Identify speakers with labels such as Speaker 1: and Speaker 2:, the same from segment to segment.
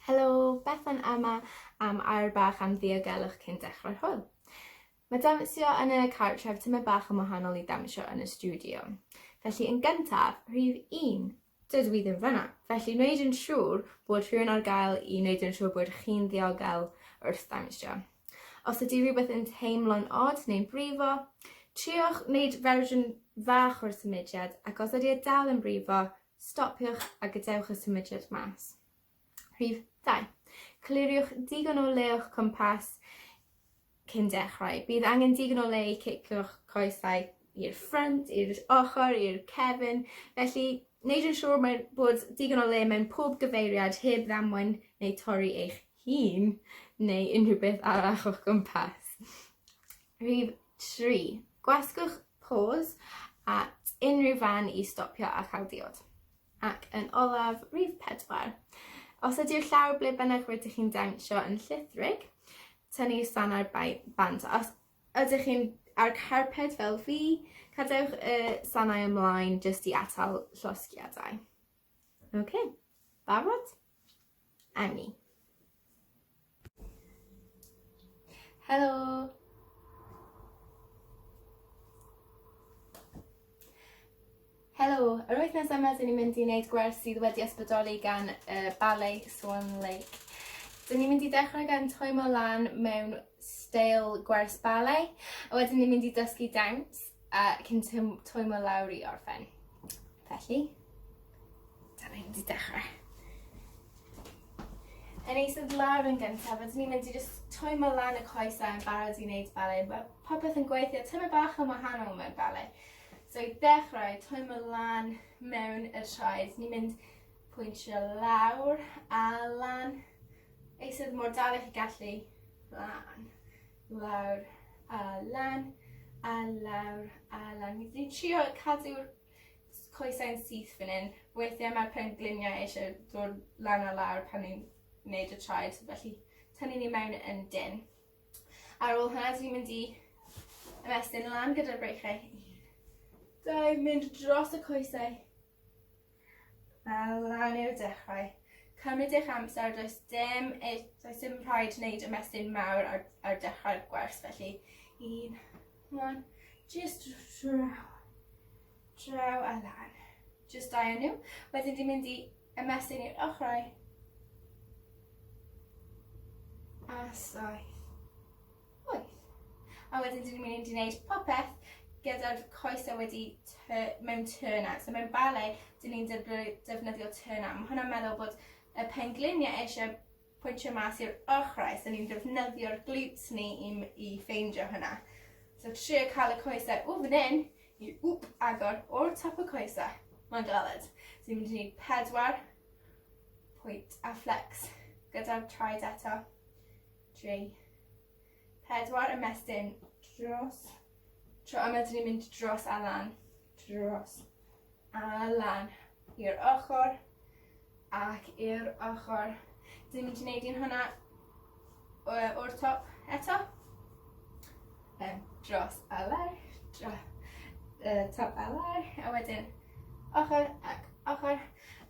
Speaker 1: Helo, Bethan yma am air bach am ddiogelwch cyn dechrau'r hwyl. Mae dawnsio yn y cartref tymed bach yn wahanol i dawnsio yn y studio. Felly yn gyntaf, rhif 1, dydw i ddim fyna. Felly wneud yn siŵr bod rhywun ar gael i wneud yn siŵr bod chi'n ddiogel wrth dawnsio. Os ydy rhywbeth yn teimlo'n od neu'n brifo, triwch wneud fersiwn fach o'r symudiad ac os ydy dal yn brifo, stopiwch a gadewch y symudiad mas. Rhif 2. Cliriwch digon o le o'ch cwmpas cyn dechrau. Bydd angen digon o le i cicio'ch coesau i'r ffrynt, i'r ochr, i'r cefn. Felly, wneud yn siŵr bod digon o le mewn pob gyfeiriad heb ddamwain neu torri eich hun neu unrhyw beth arall o'ch gwmpas. Rhif 3. Gwasgwch pause at unrhyw fan i stopio a chael diod. Ac yn olaf, rhif 4. Os ydy'r llawr ble bynnag rydych chi'n dawnsio yn llithrig, tynnu sanau'r bant. Os ydych chi'n ar carped fel fi, cadewch y sanau ymlaen jyst i atal llosgiadau. OK, barod? Awn ni. Helo! Helo, yr wythnos yma dyn ni'n mynd i wneud gwers sydd wedi ysbrydoli gan ballet Swan Lake. Dyn ni'n mynd i dechrau gan Teimlo'n mewn steil gwers ballet, a wedyn ni'n mynd i dysgu dawns cyn twymo lawr i orffen. Felly, dyna ni'n mynd i dechrau. Yn eistedd lawr yn gyntaf, ydyn ni'n mynd i just twymo lan y coesau yn barod i wneud ballet. Mae popeth yn gweithio tymed bach yn wahanol mewn ballet. So i dechrau, twymo lan mewn y traed. Ni'n mynd pwyntio lawr a lan. Eistedd mor dal ych chi gallu. Lan, lawr a lan, a lawr a lan. Ni'n trio cadw'r coesau'n syth fan hyn. Weithiau mae'r pengliniau eisiau dod lan a lawr pan ni'n gwneud y traed. Felly tynnu ni mewn yn dyn. Ar ôl hynny, ni'n mynd i ymestyn lan gyda'r breichau. Dau, mynd dros y coesau a lan i'r dechrau. Cymryd eich amser, does dim rhaid wneud ymestyn mawr ar dechrau'r gwers. Felly, 1, 1, just draw a lan. Just dau o nhw. Wedyn ni'n mynd i ymestyn i'r ochrau. A 7, 8. A wedyn ni'n mynd i wneud popeth gyda'r coesau wedi mewn turn-out. So mewn ballet, dyn ni'n defnyddio turn-out. Mae hwnna'n meddwl bod y pengliniau eisiau pwyntio mas i'r ochrau, so ni'n defnyddio'r glutes ni i ffeindio hwnna. So trio cael y coesau o fan hyn i agor o'r top y coesau. Mae'n galed. So ni'n mynd i wneud 4, pwynt a flex gyda'r traed eto. 3, 4, ymestyn dros. A wedyn ni'n mynd dros a lan, dros a lan i'r ochr ac i'r ochr. Dyn ni'n mynd i wneud un hwnna o'r top eto. Dros a lawr, top a lawr, a wedyn ochr ac ochr,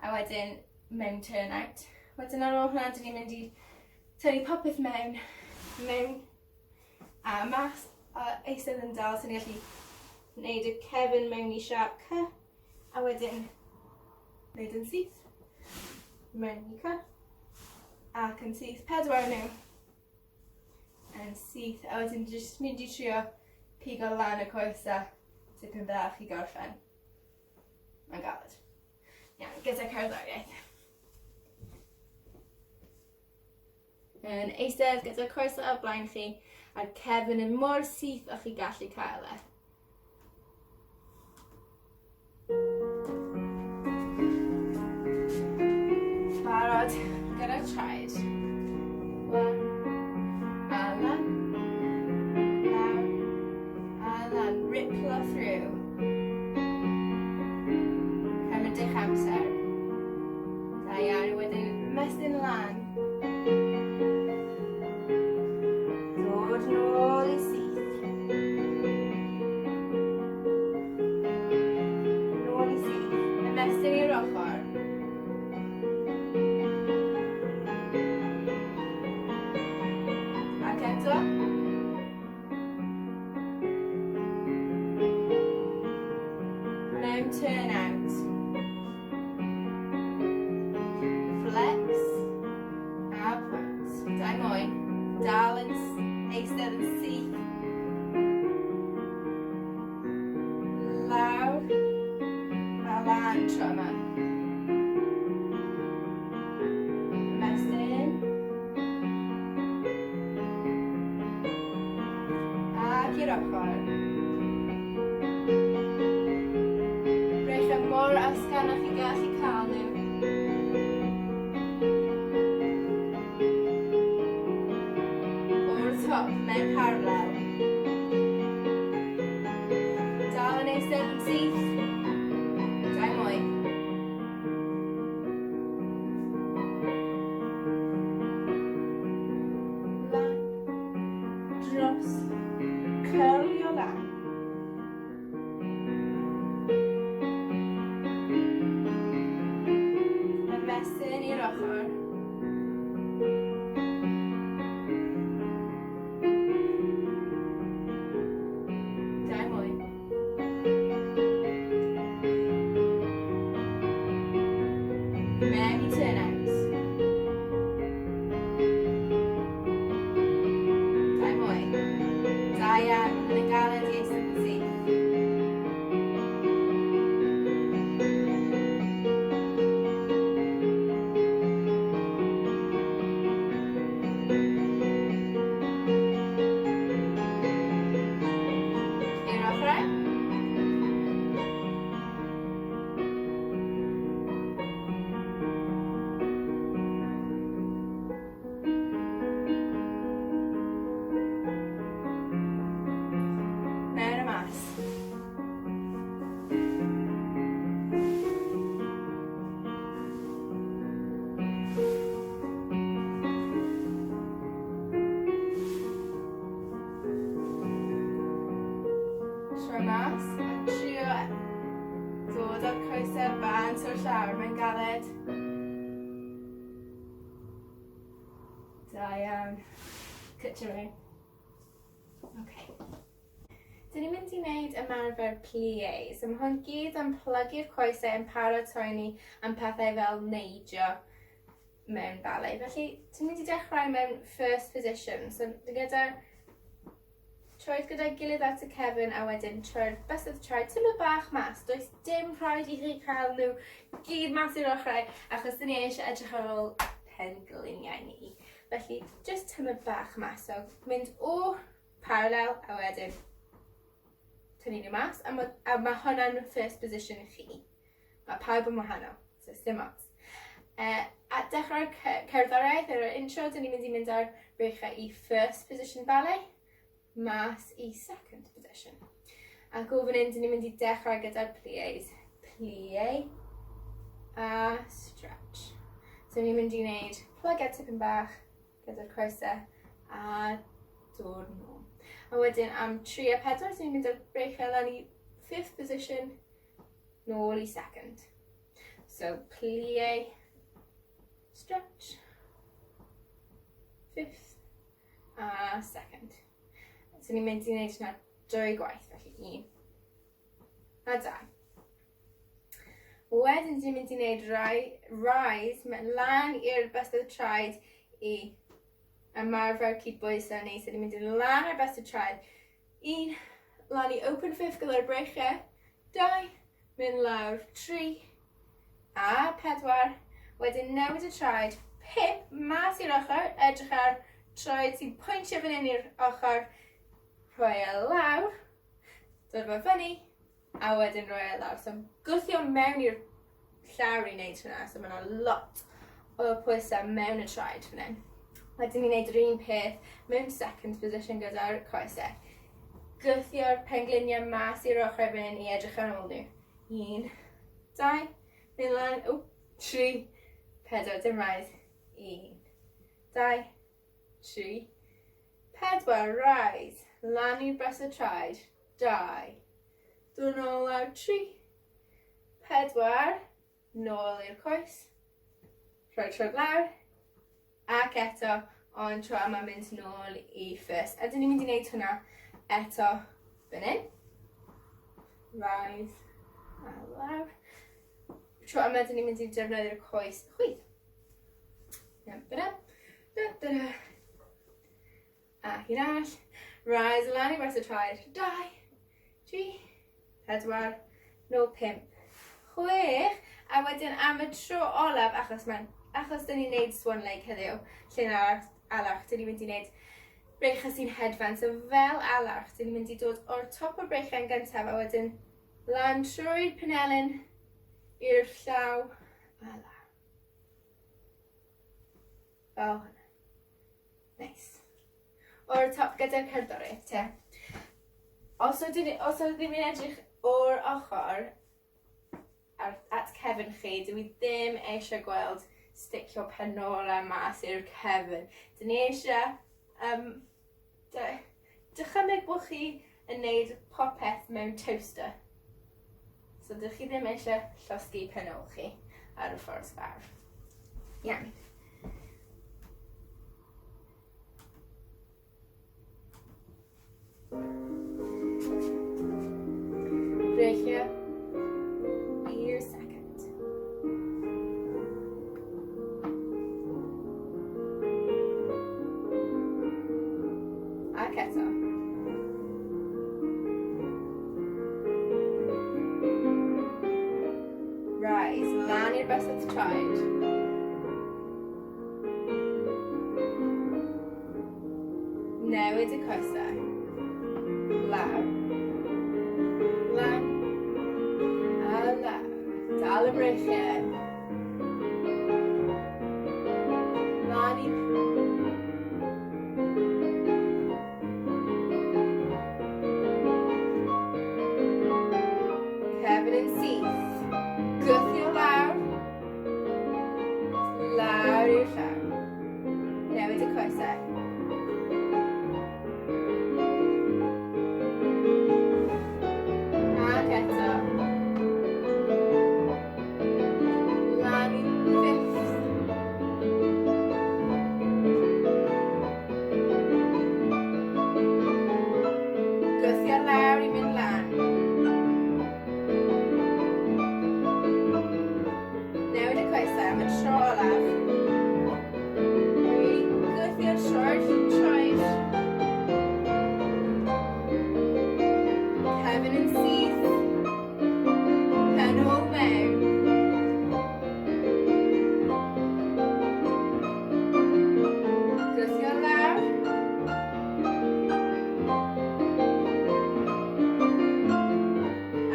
Speaker 1: a wedyn mewn turn-out. Wedyn ar ôl hwnna, dyn ni'n mynd i tynnu popeth mewn a mas. A eistedd yn dal, so ni'n gallu gwneud y cefn mewn i siap C, a wedyn gwneud yn syth, mewn i C, ac yn syth 4 nhw, yn syth, a wedyn jyst mynd i trio pigo lan y coesau tipyn bach i gorffen. Mae'n galed. Iawn, gyda cerddoriaeth. Yn eistedd gyda'r coesau o blaen chi, a'r cefn yn mor syth o'ch chi gallu cael e. Barod gyda'r traed. Lan, a lan, lawr, a lan, riplo through. Cymryd eich amser. Da iawn, wedyn ymestyn lan. Nôl i syth. Nôl i syth. Ymestyn i'r ochr. tro yma. Ymestyn. Ac i'r ochr. Rhaid mor ysgan â chi gallu cael nhw. O'r top, mewn parallel. Dal yn eistedd yn syth. Dau mwy. Lan. Dros. Curlio lan. Ymestyn i'r ochr. Dau mwy. Mewn i turn-outs. Dau mwy. Da iawn, yn y galed i eistedd yn syth. I'r ochrau. Mewn y mas. Troi mas a trio dod o'r coesau bant o'r llawr mewn galed. Da iawn. Cytio mewn. Okay. Dyn ni'n mynd i wneud ymarfer plie. So mae hwn gyd yn plygu'r coesau yn paratoi ni am pethau fel neidio mewn ballet. Felly, dyn ni'n mynd i dechrau mewn first position. So, gyda'r troed gyda'i gilydd at y cefn a wedyn troi'r bystedd troed tyma bach mas. Does dim rhaid i chi cael nhw gyd mas i'r ochrau achos dyn ni eisiau edrych ar ôl pengliniau ni. Felly, just tyma bach mas. So, mynd o parallel a wedyn tynnu nhw mas. A mae hwnna'n first position i chi. Mae pawb yn wahanol. So, dim ots. A dechrau'r cerddoriaeth, yr intro, dyn ni'n mynd ar breichau i first position ballet. Mas i second position. Ac o fan hyn, dyn ni'n mynd i dechrau gyda'r plies. Plie a stretch. So ni'n mynd i wneud plyged tipyn bach gyda'r coesau a dod nôl. A wedyn am 3 a 4, so ni'n mynd ar breichau lan i fifth position, nôl i second. So plie, stretch, fifth a second. So ni'n mynd i wneud hwnna 2 gwaith, felly 1 a 2. Wedyn ni'n mynd i wneud rise lan i'r bystedd traed i ymarfer cydbwyso ni. So ni'n mynd i lan i'r bystedd traed. 1, lan i open fifth gyda'r breichau. 2, mynd lawr 3 a 4. Wedyn newid y traed. 5, mas i'r ochr, edrych ar troed sy'n pwyntio fan hyn i'r ochr. Rhoi e lawr, dod fo fyny, a wedyn rhoi e lawr. So gwthio mewn i'r llawr i wneud hwnna, so mae yna lot o pwysau mewn y traed fan hyn. Wedyn ni'n gwneud yr un peth mewn second position gyda'r coesau. Gwthio'r pengliniau mas i'r ochr fan hyn i edrych ar ôl nhw. 1, 2, mynd lan, 3, 4, dim rise. 1, 2, 3, 4, rise. Lan i'r bystedd traed, 2. Dod nôl lawr 3, 4, nôl i'r coes. Rhoi troed lawr. Ac eto, ond tro yma mynd nôl i first. A dyn ni'n mynd i wneud hwnna eto fan hyn. Rise a lawr. Tro yma dyn ni'n mynd i defnyddio'r coes chwith. Ac un arall. Rise lan i bystedd traed. 2, 3, 4, nôl 5, 6. A wedyn am y tro olaf, achos dyn ni'n neud swan lake heddiw, lle alarch, dyn ni'n mynd i neud breichau sy'n hedfan. So fel alarch, dyn ni'n mynd i dod o'r top o'r breichau yn gyntaf, a wedyn lan trwy'r penelyn i'r llaw a lawr. Fel hynny. Nice. O'r top gyda'r cerddoriaeth, te. Os oedd ddim yn edrych o'r ochr at cefn chi, dwi ddim eisiau gweld sticio penora mas i'r cefn. Dyn ni eisiau dychymyg bod chi yn neud popeth mewn toaster. So dych chi ddim eisiau llosgi penol chi ar y ffordd fawr. Iawn. Breichio i'r second. Ac eto. Rise, lan i'r bysedd traed. Newid y coesau. Lawr. Lan. A lawr. Dal y breichiau. Lan i... Cefn yn syth. Gwthio lawr. Lawr i'r llaw. Newid y coesau. Ac eto. Lan i fifth. Gwthio lawr i mynd lan. Newid y coesau am y tro olaf. Gwthio short troed. Cefn yn syth. Penol mewn. Gwthio lawr.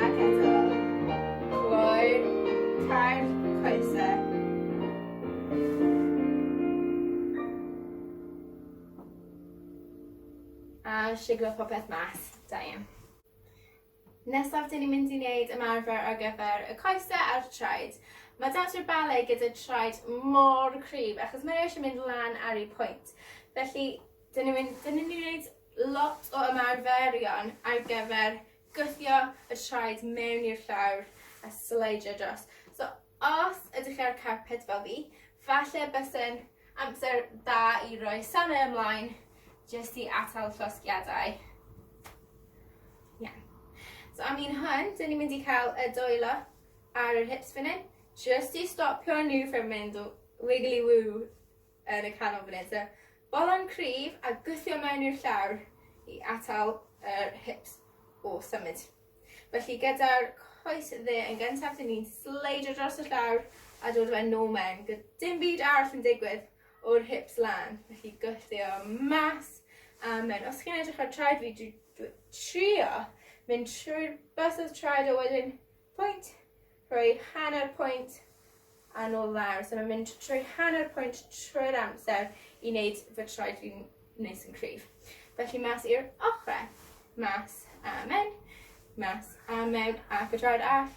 Speaker 1: Ac eto. Clwyr tair coesau. A siglo popeth mas. Da iawn. Nesaf, dyn ni'n mynd i wneud ymarfer ar gyfer y coesau a'r traed. Mae dansio ballet gyda traed mor cryf, achos mae eisiau mynd lan ar ei pwynt. Felly, dyn ni'n wneud lot o ymarferion ar gyfer gwthio y traed mewn i'r llawr a seiliedig dros. So, os ydych chi ar carpet fel fi, falle bysyn amser da i roi sanau ymlaen jyst i atal llosgiadau. So am un hyn, dyn ni'n mynd i cael y dwylo ar yr hips fan hyn, jyst i stopio nhw from mynd o wiggly woo yn y canol fan hyn. So, bolon cryf a gwthio mewn i'r llawr i atal yr hips o symud. Felly gyda'r coes dde yn gyntaf, dyn ni'n sleidio dros y llawr a dod fe nôl mewn. Dim byd arall yn digwydd o'r hips lan. Felly gwthio mas a mewn. Os chi'n edrych ar traed fi, dwi'n trio mynd trwy'r bysedd traed a wedyn pwynt, rhoi hanner pwynt a nôl lawr. So mae'n mynd trwy hanner pwynt trwy'r amser i wneud fy traed fi'n neis yn cryf. Felly mas i'r ochrau. Mas a mewn, mas a mewn ac y traed all.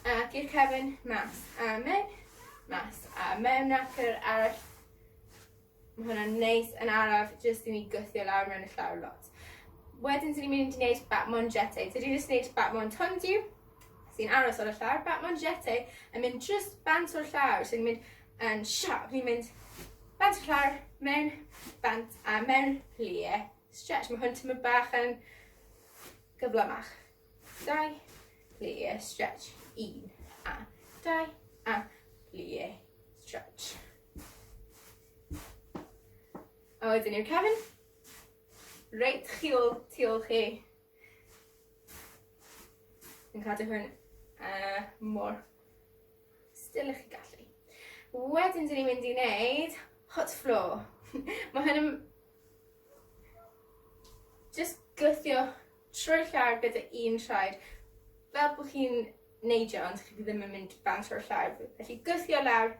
Speaker 1: Ac i'r cefn, mas a mewn, mas a mewn ac yr arall. Mae hwnna'n neis yn araf jyst i ni gwthio lawr mewn y llawr lot. Wedyn, dyn ni'n mynd i wneud batmon jete. Dyn ni'n wneud batmon tondiw, sy'n aros ar y llawr. Batmon jete yn mynd just bant o'r llawr. So ni'n mynd yn sharp. Ni'n mynd bant o'r llawr, mewn, bant, a mewn, plie, stretch. Mae hwn tymor bach yn gyflymach. 2, plie, stretch. 1, a 2, a plie, stretch. A wedyn i'r cefn. Reit tu ôl chi. Yn cadw hwn mor still ych chi gallu. Wedyn, dyn ni'n mynd i wneud hot floor. Mae hyn yn just glythio trwy'r llawr gyda un traed. Fel bod chi'n neidio, ond chi ddim yn mynd bant trwy'r llawr. Felly glythio lawr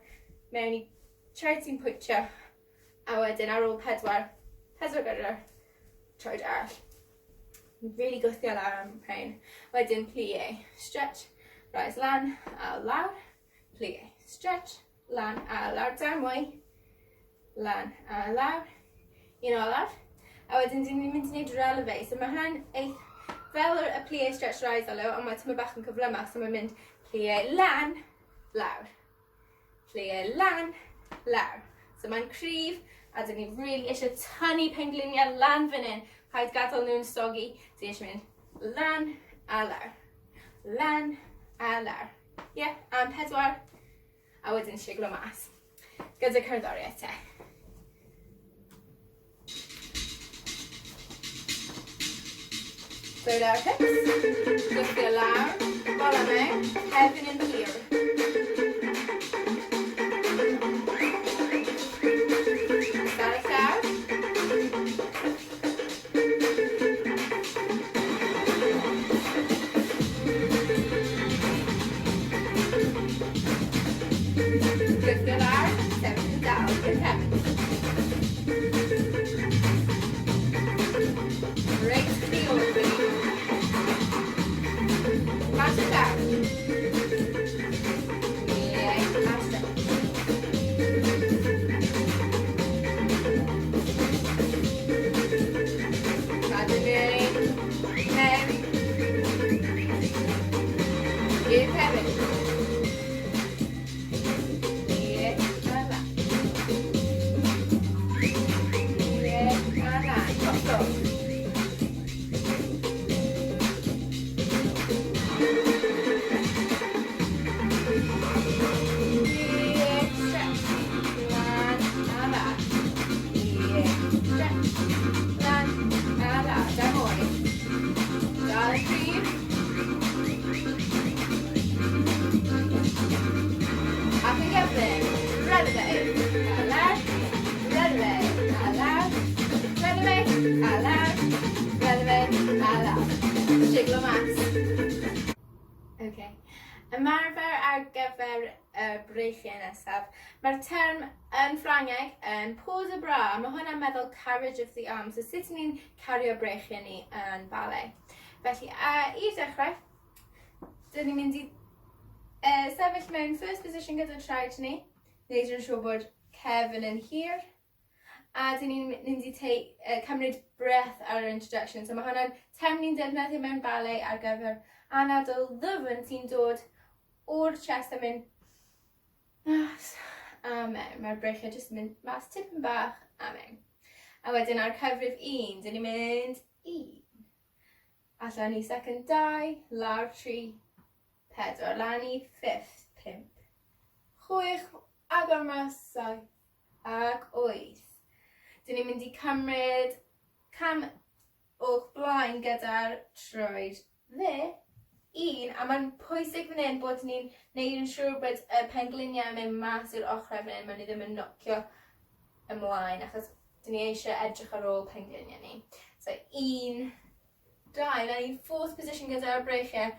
Speaker 1: mewn i traed sy'n pwyntio. A wedyn ar ôl pedwar gyda'r traed arall. Really glythio lawr am rhain. Wedyn plie, stretch, rise lan a lawr. Plie, stretch, lan a lawr. Down mwy. Lan a lawr. Un olaf. A wedyn dyn ni'n mynd i wneud releve. So mae hwnna'n fel y plie, stretch, rise a lawr, ond mae tyma bach yn cyflymach. So mae'n mynd plie lan, lawr. Plie lan, lawr. So mae'n cryf, a dyn ni really eisiau tynnu pengliniau lan fan hyn. Paid gadael nhw'n stogi. Dyn ni eisiau mynd lan a lawr. Lan a lawr. Ie, am pedwar. A wedyn siglo mas. Gyda cerddoriaeth te. So lawr hips. Glythio lawr. Bola mewn. Hefyn yn hir. Ymarfer ar gyfer y breichiau nesaf. Mae'r term yn Ffrangeg yn pose a bra. Mae hwnna'n meddwl carriage of the arms. So sut ni'n cario breichiau ni yn ballet. Felly, i dechrau, dyn ni'n mynd i sefyll mewn first position gyda'r traed ni. Neud yn siŵr bod cefn yn hir. A dyn ni'n mynd i cymryd breath ar yr introduction. So mae hwnna'n term ni'n defnyddio mewn ballet ar gyfer anadl ddyfn sy'n dod o'r chest a mynd mas a mewn. Mae'r breichiau jyst yn mynd mas tipyn bach a mewn. A wedyn ar cyfrif 1, dyn ni'n mynd 1. Allan i second 2, lawr 3, 4, lan i 5th 5, 6, agor mas 7 ac 8. Dyn ni'n mynd i cymryd cam o'ch blaen gyda'r troed dde. 1, a mae'n pwysig fan hyn bod ni'n neud yn siŵr bod y pengliniau yn mynd mas i'r ochrau fan hyn, mae ni ddim yn nocio ymlaen, achos dyn ni eisiau edrych ar ôl pengliniau ni. So 1, 2, na ni'n fourth position gyda'r breichiau.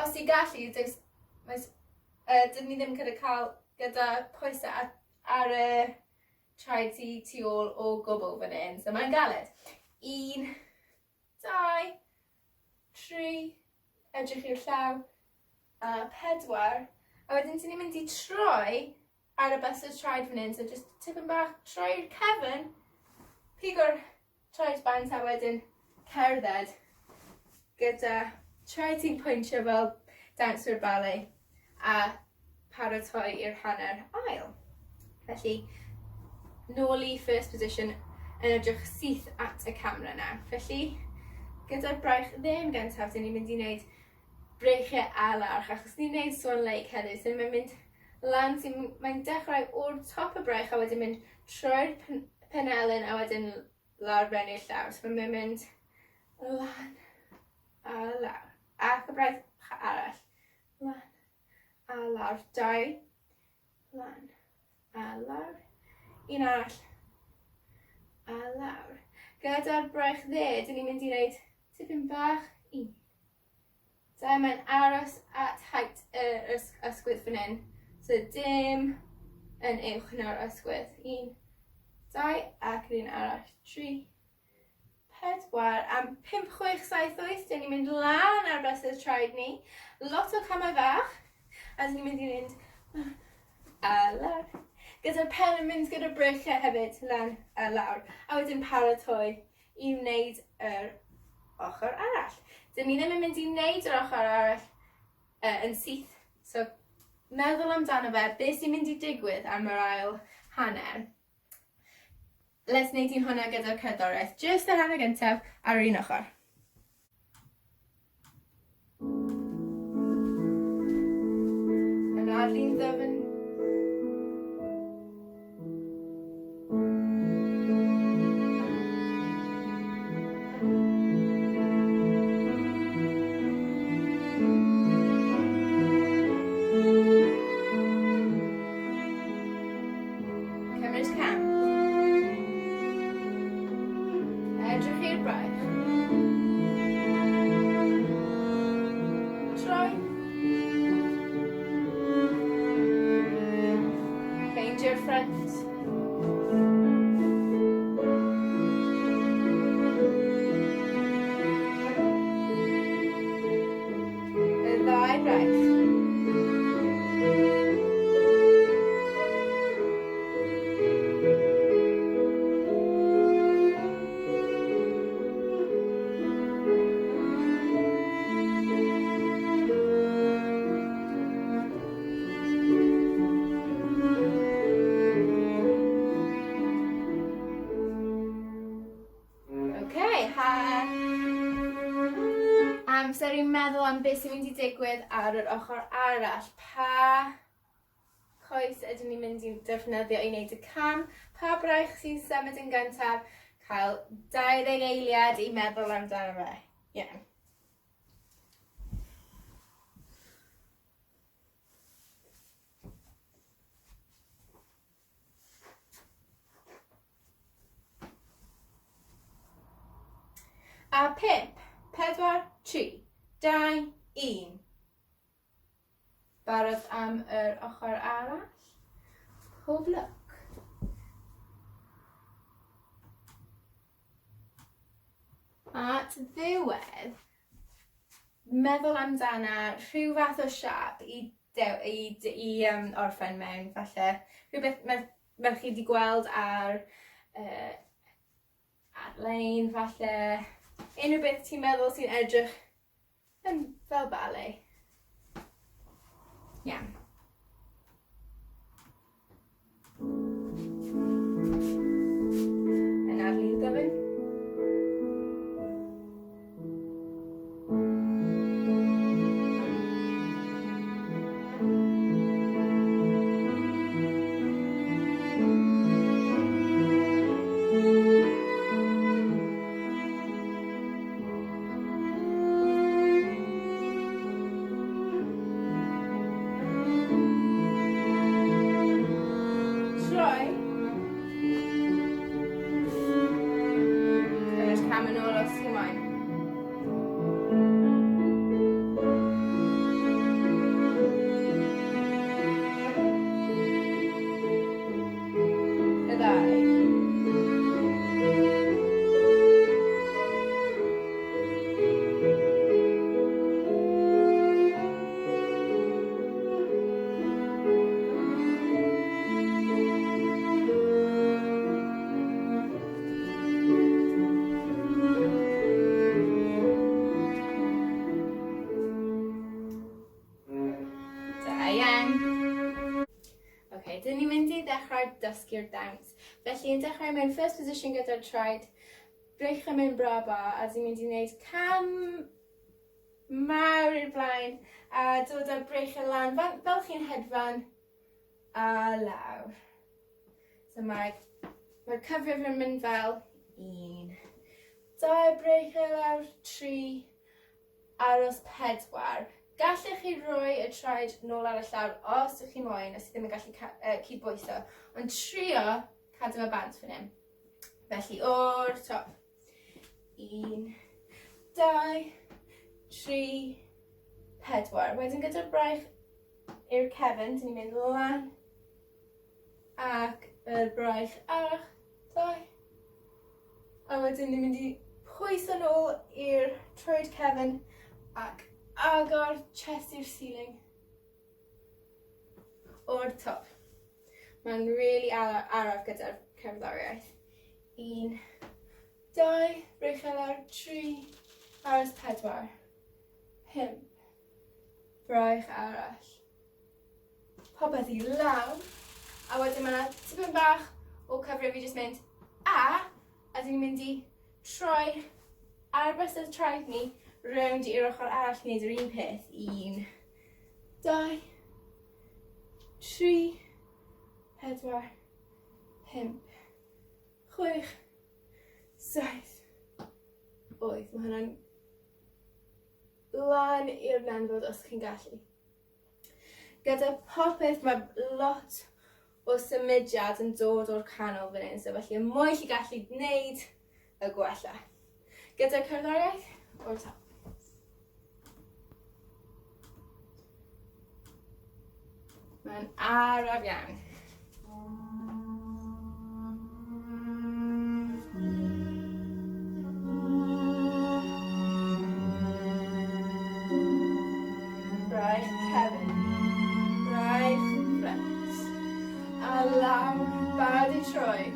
Speaker 1: Os i gallu, dyn ni ddim gyda cael gyda pwysau ar y traed tu ôl o gwbl fan hyn, so mae'n galed. 1, 2, 3, edrych i'r llaw, a 4, a wedyn dyn ni'n mynd i troi ar y bus y traed fan hyn, so just tipyn bach troi'r cefn, pigo'r traed bant a wedyn cerdded gyda traed sy'n pwyntio fel dancer ballet a paratoi i'r hanner ail. Felly, nôl i first position yn edrych syth at y camera nawr. Felly, gyda'r braich ddim gyntaf, dyn ni'n mynd i wneud breichiau alarch, achos ni'n gwneud swan lake heddiw, so mae'n mynd lan, mae'n dechrau o'r top y braich a wedyn mynd trwy'r penelyn a wedyn lawr fewn i'r llawr. So mae'n mynd lan a lawr. Ac y braich arall. lan, a lawr, 2, lan, a lawr, un arall, a lawr. Gyda'r braich dde, dyn ni'n mynd i wneud tipyn bach, 1. So mae'n aros at height yr ysgwydd fan hyn. So dim yn uwch na'r ysgwydd. 1, 2, ac yr un arall, 3, 4, am 5, 6, 7, 8. Dyn ni'n mynd lan ar bysau'r traed ni. Lot o camau fach. A dyn ni'n mynd i fynd a lawr. Gyda'r pen yn mynd gyda'r breichiau hefyd lan a lawr. A wedyn paratoi i wneud yr ochr arall. Dyn ni ddim yn mynd i wneud yr ochr arall yn syth. So, meddwl amdano fe, beth sy'n mynd i digwydd am yr ail hanner. Let's wneud un hwnna gyda'r cerddoriaeth. Just yr hanner gyntaf ar yr un ochr. Yn arlu'n ddyfn. Cymryd cam. Edrych i'r braich. Troi. Peintio'r ffrynt. Y ddau braich. Amser i'n meddwl am beth sy'n mynd i digwydd ar yr ochr arall. Pa coes ydyn ni'n mynd i defnyddio i wneud y cam? Pa braich sy'n symud yn gyntaf? Cael 20 eiliad i meddwl amdano fe. Yeah. A 5, 4, 3, 2, 1. Barod am yr ochr arall. Pob lwc. At ddiwedd, meddwl amdana rhyw fath o siap i orffen mewn, falle. Rhywbeth fel chi wedi gweld ar ar-lein, falle. Unrhyw beth ti'n meddwl sy'n edrych yn fel ballet. Iawn. Yn arlu'n ddyfn. Dyn ni'n mynd i ddechrau dysgu'r dawns. Felly, yn dechrau mewn first position gyda'r traed, breichio mewn braba, a dyn ni'n mynd i wneud cam mawr i'r blaen, a dod â'r breichio lan, fel chi'n hedfan, a lawr. So mae'r cyfrif yn mynd fel 1, 2 breichio lawr, 3, aros 4. Gallech chi roi y traed nôl ar y llawr os ydych chi moyn, os ydych chi'n gallu cydbwyso, ond trio cadw y bant fan hyn. Felly o'r top. 1, 2, 3, 4. Wedyn gyda'r braich i'r cefn, dyn ni'n mynd lan ac y braich arall, 2. A wedyn ni'n mynd i pwyso nôl i'r troed cefn ac agor chest i'r ceiling o'r top. Mae'n really araf gyda'r cerddoriaeth. 1, 2, braich lawr, 3, aros 4, 5, braich arall. Popeth i lawr, a wedyn mae yna tipyn bach o cyfrif i jyst mynd a dyn ni'n mynd i troi ar bysedd traed ni rownd i'r ochr arall wneud yr un peth. 1, 2, 3, 4, 5, 6, 7, 8. Mae hwnna'n lan i'r nenfod os chi'n gallu. Gyda popeth mae lot o symudiad yn dod o'r canol fan hyn, so felly y mwy chi'n gallu gwneud, y gwella. Gyda'r cerddoriaeth o'r top. Mae'n araf iawn. Braich cefn, braich ffrynt, a lawr, barod i troi.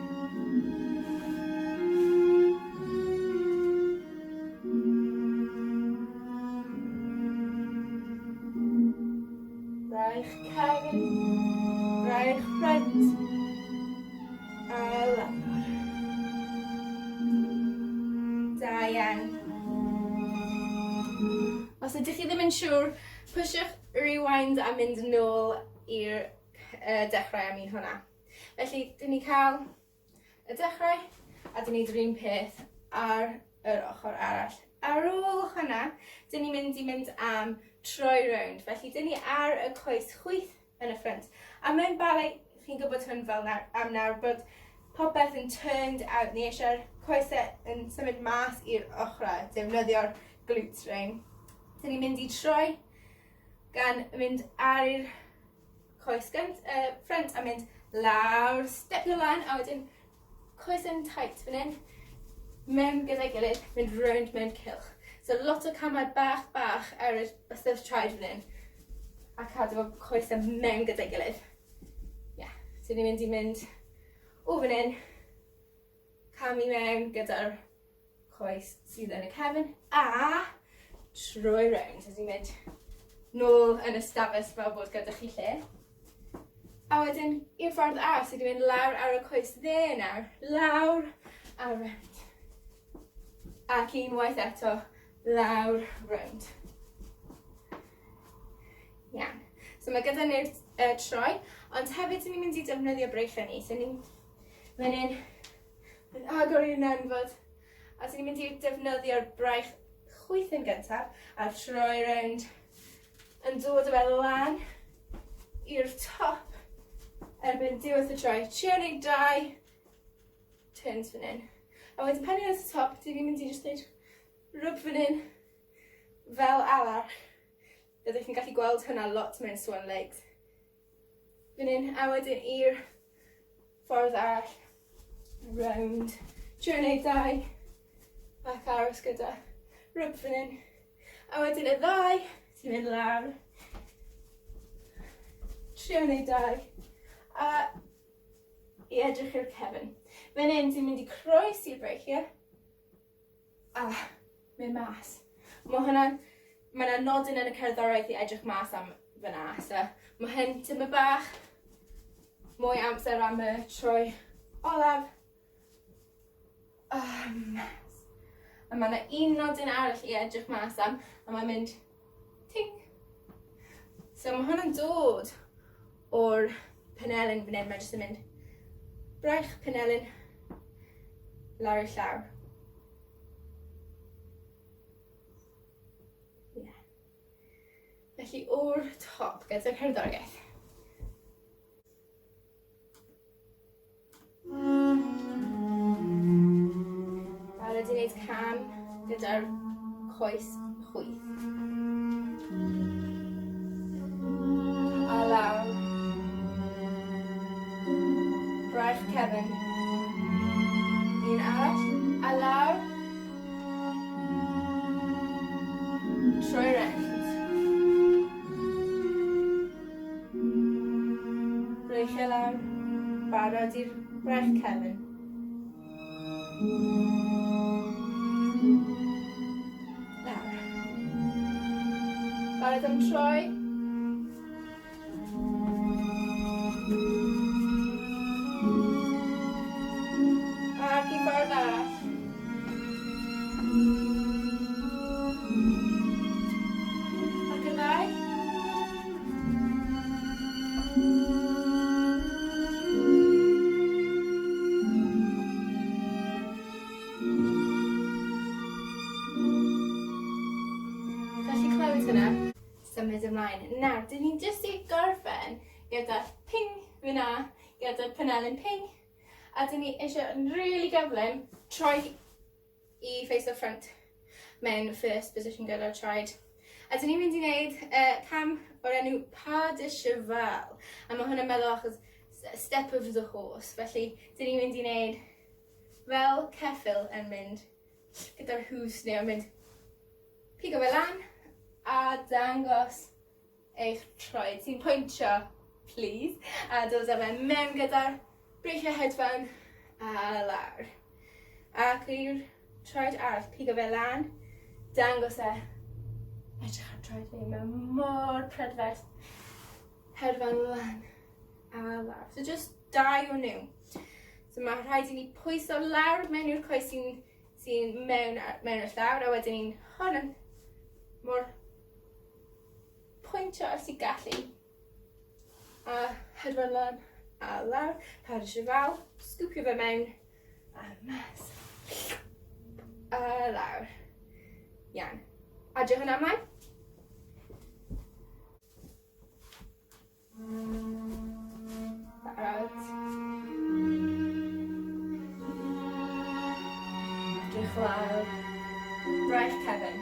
Speaker 1: Braich cefn, braich ffrynt, a lawr. Da iawn. Os ydych chi ddim yn siŵr, pwyswch rewind a mynd nôl i'r dechrau am un hwnna. Felly, dyn ni cael y dechrau a dyn ni'n yr un peth ar yr ochr arall. Ar ôl hwnna, dyn ni'n mynd am troi rownd. Felly, dyn ni ar y coes chwith yn y ffrynt. A mewn ballet, chi'n gwybod hwn fel am nawr, bod popeth yn turned out. Ni eisiau'r coesau yn symud mas i'r ochrau, defnyddio'r glutes rein. Dyn ni'n mynd i troi gan mynd ar i'r coes ffrynt a mynd lawr, stepio lan, a wedyn coes yn tight fan hyn, mewn gyda'i gilydd, mynd rownd mewn cylch. So lot o camau bach ar y bysedd traed fan hyn, a cadw o coes yn mewn gyda'i gilydd. So ni'n mynd o fan hyn, camu mewn gyda'r coes sydd yn y cefn, a troi rownd. So ni'n mynd nôl yn y stafell fel bod gyda chi lle. A wedyn, i'r ffordd arall, sydd wedi mynd lawr ar y coes dde nawr, lawr a rownd. Ac unwaith eto, lawr, rownd. Iawn. So mae gyda ni'r troi, ond hefyd ni'n mynd i defnyddio breichiau ni. So ni'n mynd agor i'r nenfod, a so ni'n mynd i defnyddio'r braich chwith yn gyntaf, a troi rownd, yn dod o fel lan i'r top erbyn diwedd y troi. Trio wneud 2 turns fan hyn. A wedyn pan i'n at y top, dyn ni'n mynd i just wneud rwb fan hyn fel alar. Byddwch chi'n gallu gweld hwnna lot mewn swan legs. Fan hyn, a wedyn i'r ffordd arall. Round. Trio wneud 2. Ac aros gyda rwb fan hyn. A wedyn y 2. Ti'n mynd lawr, trio wneud 2, a i edrych i'r cefn. Fan hyn, ti'n mynd i croes i'r breichiau, a mynd mas. Mae yna nodyn yn y cerddoriaeth i edrych mas am fyna, so mae hyn tyma bach, mwy amser am y troi olaf, a mas. A mae yna un nodyn arall i edrych mas am, a mae'n mynd ting. So mae hwnna'n dod o'r panelyn fan hyn. Mae jyst yn mynd braich panelyn lawr i'r llawr. Felly o'r top gyda'r cerddoriaeth. Barod i wneud cam gyda'r coes chwith. A lawr. Braich cefn. Un arall. A lawr. Trwy rownd. Braich e lawr. Barod i'r braich cefn. Lawr. Barod am troi. Ac i ffordd arall. Ac y ddau. Gallu clywed hynna? Symud ymlaen. Nawr, dyn ni'n jyst i gorffen gyda ping fyna, gyda panelyn ping. A dyn ni eisiau yn really gyflym troi i face the front mewn first position gyda'r traed. A dyn ni'n mynd i wneud cam o'r enw pas de cheval. A mae hwnna'n meddwl achos step of the horse. Felly, dyn ni'n mynd i wneud fel ceffyl yn mynd gyda'r hwys neu yn mynd pigo fe lan a dangos eich troed. Ti'n pwyntio, please, a dod â fe mewn gyda'r breichiau hedfan a lawr. Ac i'r troed arall, pigo fe lan, dangos e. Edrych ar troed fi, mae mor prydferth. Hedfan lan a lawr. So just dau o nhw. So mae rhaid i ni pwyso lawr mewn i'r coes sy'n mewn y llawr, a wedyn ni'n hon mor pwyntio os i gallu. A hedfan lan a lawr, pas de cheval, sgwpio fe mewn, a mas, a lawr. Iawn. Adrio hwnna ymlaen. Barod. Adriwch lawr. Braich cefn.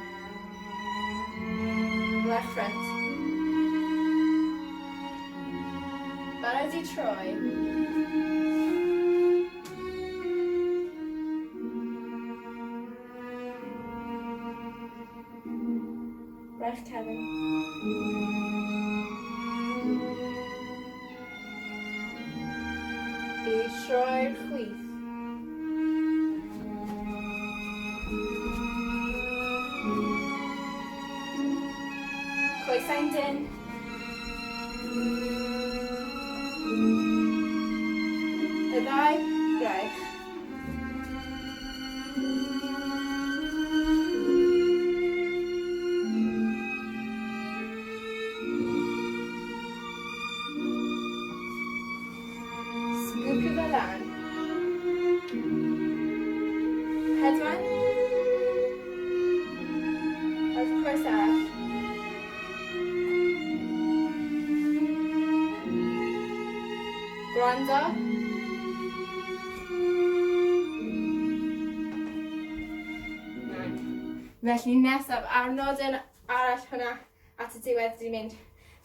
Speaker 1: Braich ffrant. Barod i troi. Braich cefn. I troi'r chwith. Coesau'n dyn. Y ddau braich. Sgwpio fe lan. Hedfan. A'r coes arall. Gwrando. Felly nesaf, ar nodyn arall hwnna at y diwedd dwi'n mynd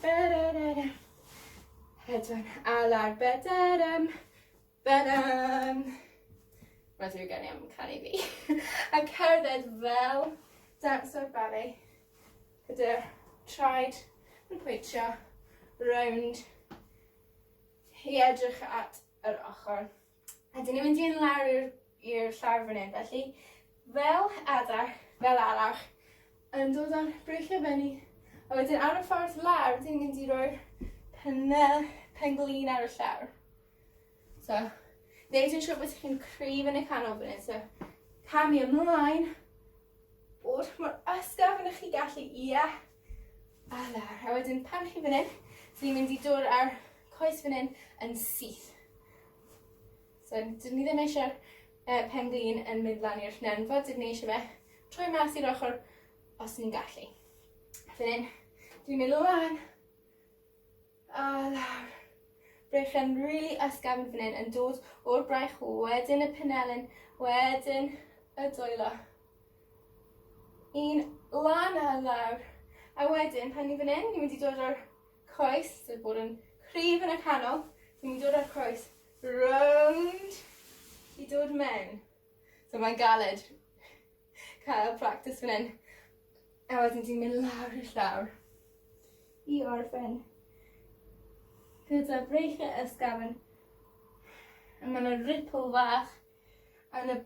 Speaker 1: ba-da-da-da. Hedfan a lawr ba-da-dam, ba-dam. Mae dwi'n gynnu am canu fi. A cerdded fel danso'r ballet. Gyda'r traed yn pwyntio rownd i edrych at yr ochr. A dyn ni'n mynd i'n lawr i'r llawr fan hyn. Felly fel adar, fel arall, yn dod o'r breichiau fyny. A wedyn ar y ffordd lawr, dyn ni'n mynd i roi'r penglin ar y llawr. So, neud yn siŵr bod chi'n cryf yn y canol fan hyn. So, camu ymlaen, bod mor ysgaf yn chi gallu, ia, a lawr. A wedyn pan chi fan hyn, dyn ni'n mynd i dod ar coes fan hyn yn syth. So, dyn ni ddim eisiau'r penglin yn mynd lan i'r chnefnfod, dyn ni eisiau fe troi mas i'r ochr os ni'n gallu. Fan hyn, Dwi'n mynd lan. A lawr. Breichiau'n rili ysgafn fan hyn yn dod o'r braich, wedyn y penelyn, wedyn y dwylo. Un lan a lawr. A wedyn, pan ni fan hyn, ni'n mynd i dod o'r coes, sydd bod yn cryf yn y canol. Ni'n mynd i dod o'r coes rownd i dod mewn. So mae'n galed cael practice fan hyn. A wedyn ti'n mynd lawr i'r llawr i orffen. Gyda breichiau ysgafn. A mae yna ripple fach yn y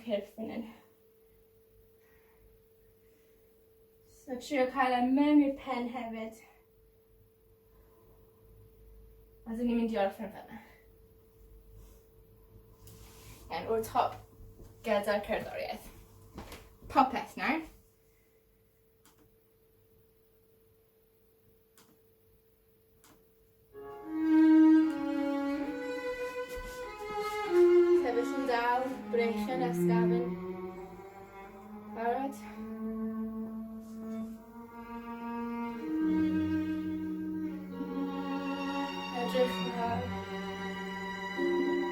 Speaker 1: cyrff fan hyn. So trio cael e mewn i'r pen hefyd. A dyn ni'n mynd i orffen fan'na. Iawn, o'r top gyda'r cerddoriaeth. Popeth nawr. Sefyll yn dal, breichiau'n ysgafn. Barod. Edrych lawr.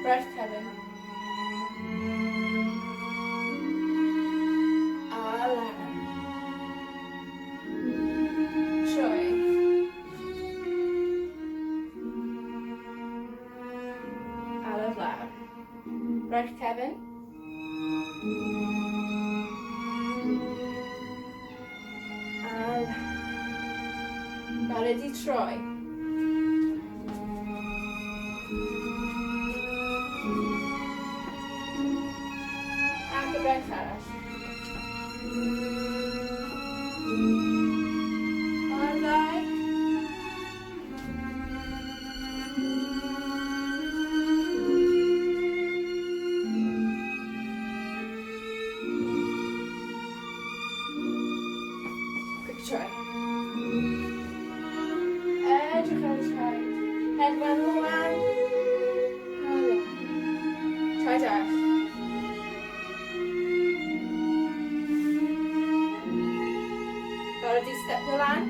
Speaker 1: Braich cefn. A lawr. Troi. A lawr. Braich cefn. A lawr. Barod i troi. Ac y braich arall. O'r ddau. Quick try. Edrych ar y try. Hedfan lan. A lawr. Try arall. Barod i step o lan.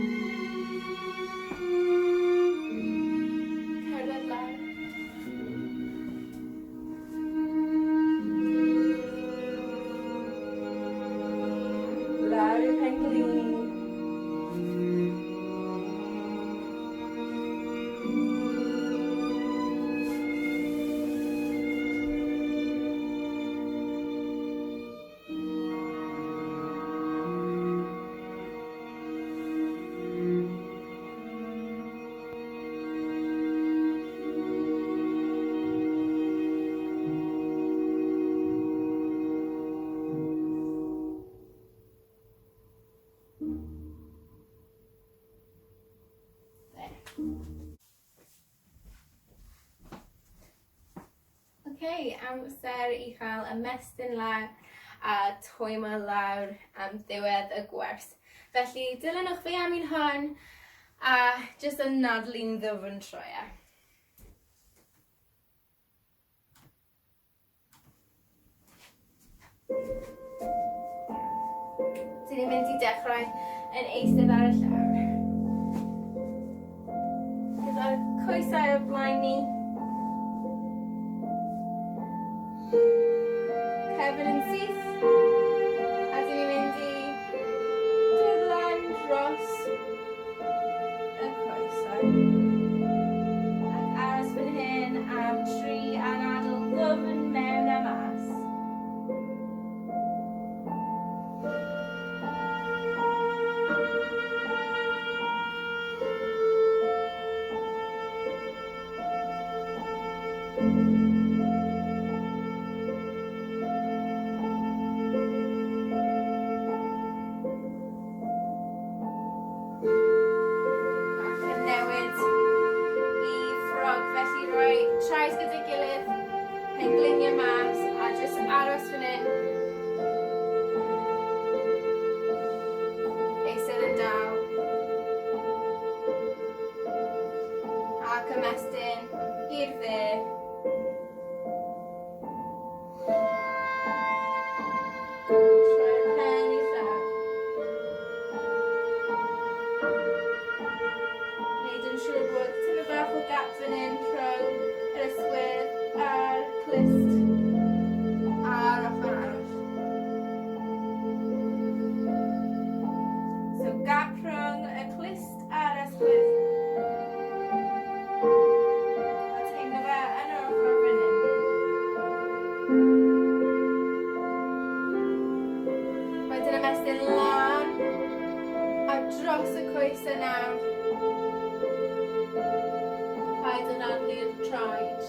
Speaker 1: Cerdded lawr. Lawr i'r pen glin. Okay, amser i chael ymestyn lawr a twymo lawr am ddiwedd y gwers. Felly, dilynwch fi am un hon a jyst yn nadlu'n ddyfn troia. Dyn ni'n mynd i dechrau yn eistedd ar y llawr. Gyda'r coesau o blaen ni. Cefn yn syth. A dyn ni'n mynd i dod lan dros y coesau. Ac aros fan hyn am 3 anadl ddyfn mewn a mas. Tries gyda'i gilydd, pengliniau mas a jyst aros fan hyn. Eistedd yn dal. Ac ymestyn i'r dde. Troi'r pen i llawr. gap fan hyn rhwng yr ysgwydd a'r clust a'r ochr arall. So gap rhwng y clust a'r ysgwydd. A teimlo fe yn yr ochr fan hyn. Wedyn ymestyn lan a dros y coesau nawr. Paid yn anlu'r traed.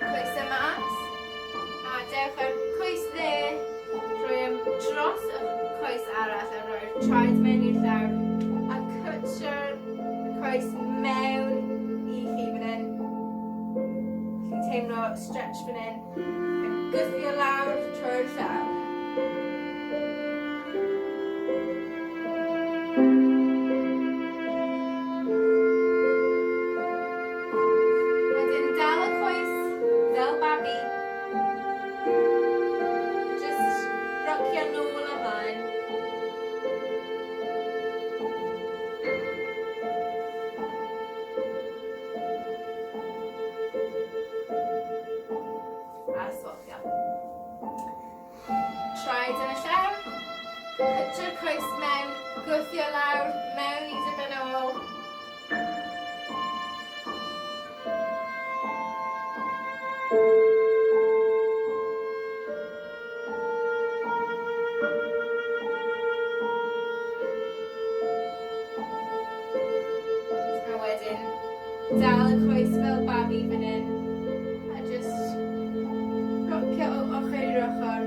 Speaker 1: Coesau mas. A dewch ar coes dde. Rwy'n dros y coes arall a rhoi'r traed mewn i'r llawr. A cwtsio'r coes mewn i chi fan hyn. Chi'n teimlo stretch fan hyn. A gwthio lawr trwy'r llawr. Wedyn dal y coes fel babi. Just rocio nôl ymlaen. A swopio. Traed yn y llawr. Cytio'r coes mewn. Gwthio lawr mewn i dipyn o ôl. A wedyn dal y coes fel babi fan hyn. A just rocio o ochr i'r ochr.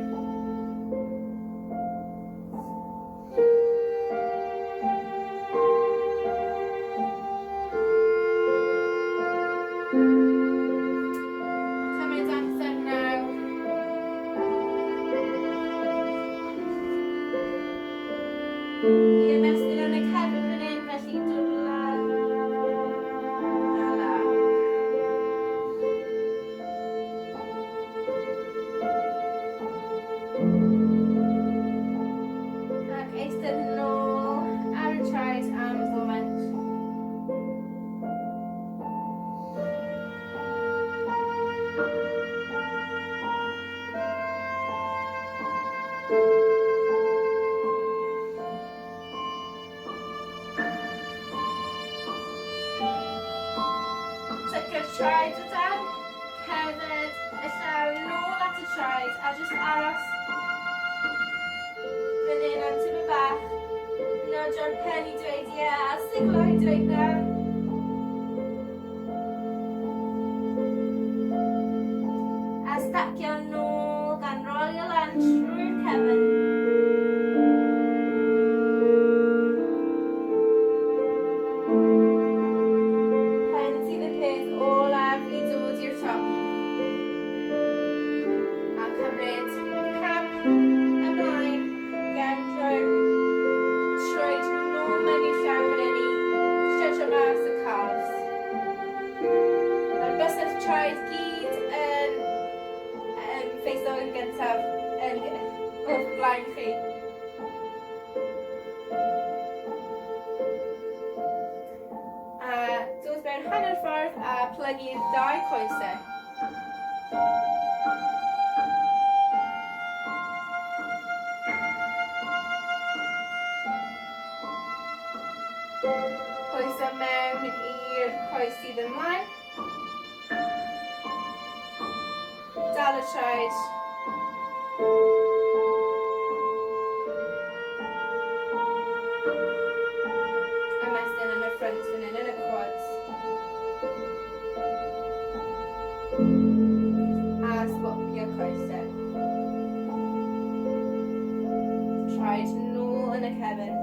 Speaker 1: Cymryd amser nawr. I ymestyn yn y cefn fan hyn, felly dod lawr. A lawr. Ac eistedd nôl ar y traed am foment. Tycio'r traed o dan, cerdded y llaw nôl at y traed a jyst aros fan hyn am tipyn bach. Nodio'r pen i dweud ie, a siglo i dweud na. A stacio nôl gan rolio lan trwy'r cefn. Pen sydd y peth olaf i dod i'r top. A cymryd cam ymlaen gan rhoi'r troed nôl mewn i'r llaw fan hyn i stretcho mas y calves. Mae'r bysedd traed gyd yn ffeiso yn gyntaf wrth blaen chi. A dod mewn hanner ffordd a plygu'r dau coesau. Coesau mewn i'r coes sydd ymlaen. Dal y traed. Ymestyn yn y ffrynt fan hyn, yn y quads. A swopio coesau. Traed nôl yn y cefn.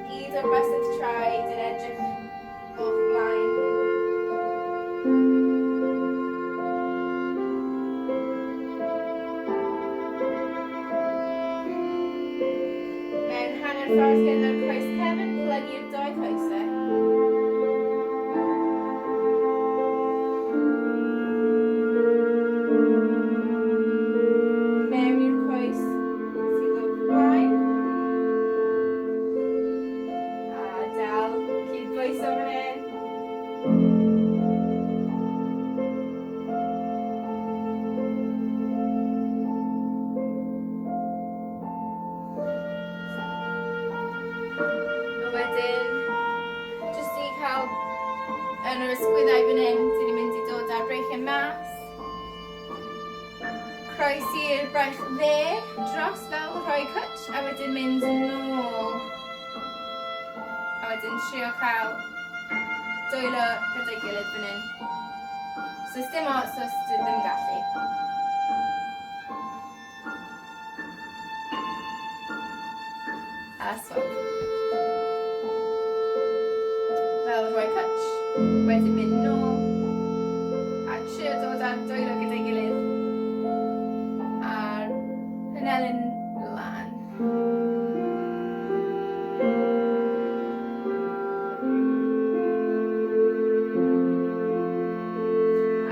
Speaker 1: Gyd o'r bysedd traed yn edrych o'r blaen. Mewn hanner y ffordd gyda'r coes cefn, plygu'r dau coesau. Mewn i'r coes sydd o'r blaen. A dal, cydbwyso fan hyn. Wedyn, jyst i cael yn yr ysgwyddau fan hyn, dyn ni'n mynd i dod â'r breichiau mas. Croes i'r braich dde dros fel rhoi cwtch, a wedyn mynd nôl. A wedyn trio cael dwylo gyda'i gilydd fan hyn. So dim ots os dwi ddim gallu. A swap. Fel rhoi cwtch, wedyn mynd nôl, a trio dod â dwylo gyda'i gilydd, a'r hynelyn lan.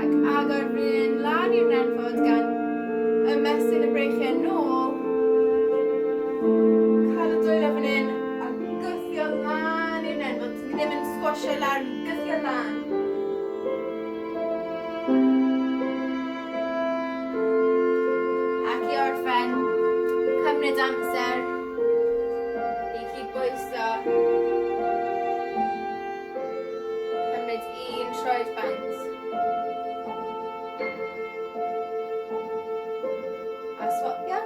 Speaker 1: Ac agor fan lan i'r nenfod gan ymestyn y breichiau nôl, cael y dwylo fan hyn, a gwthio lan i'r nenfod. Ni ddim yn squasio lawr, gwthio lan. Ac i orffen, cymryd amser i cydbwyso. Cymryd un troed baint. A swapio.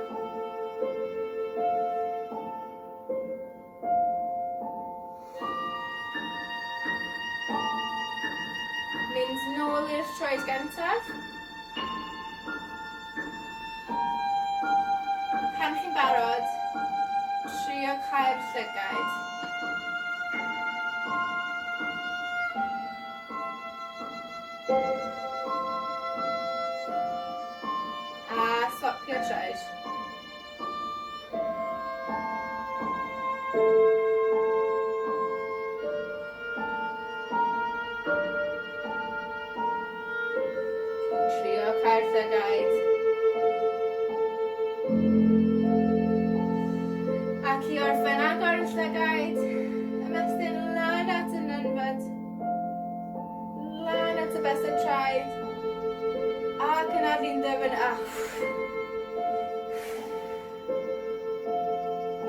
Speaker 1: Mynd nôl i'r troed gyntaf. Pan chi'n barod, trio cau'r llygaid. A swapio troed. Trio cau'r llygaid. Ac i orffen agor y llygaid, ymestyn lan at y nenfod, lan at y besen traed, ac yn arlu'n dyfyn a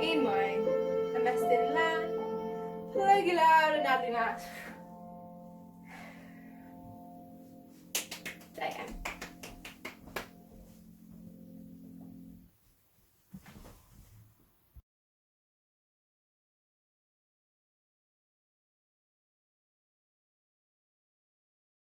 Speaker 1: un mwy, ymestyn lan, plygu lawr yn arlu'n at.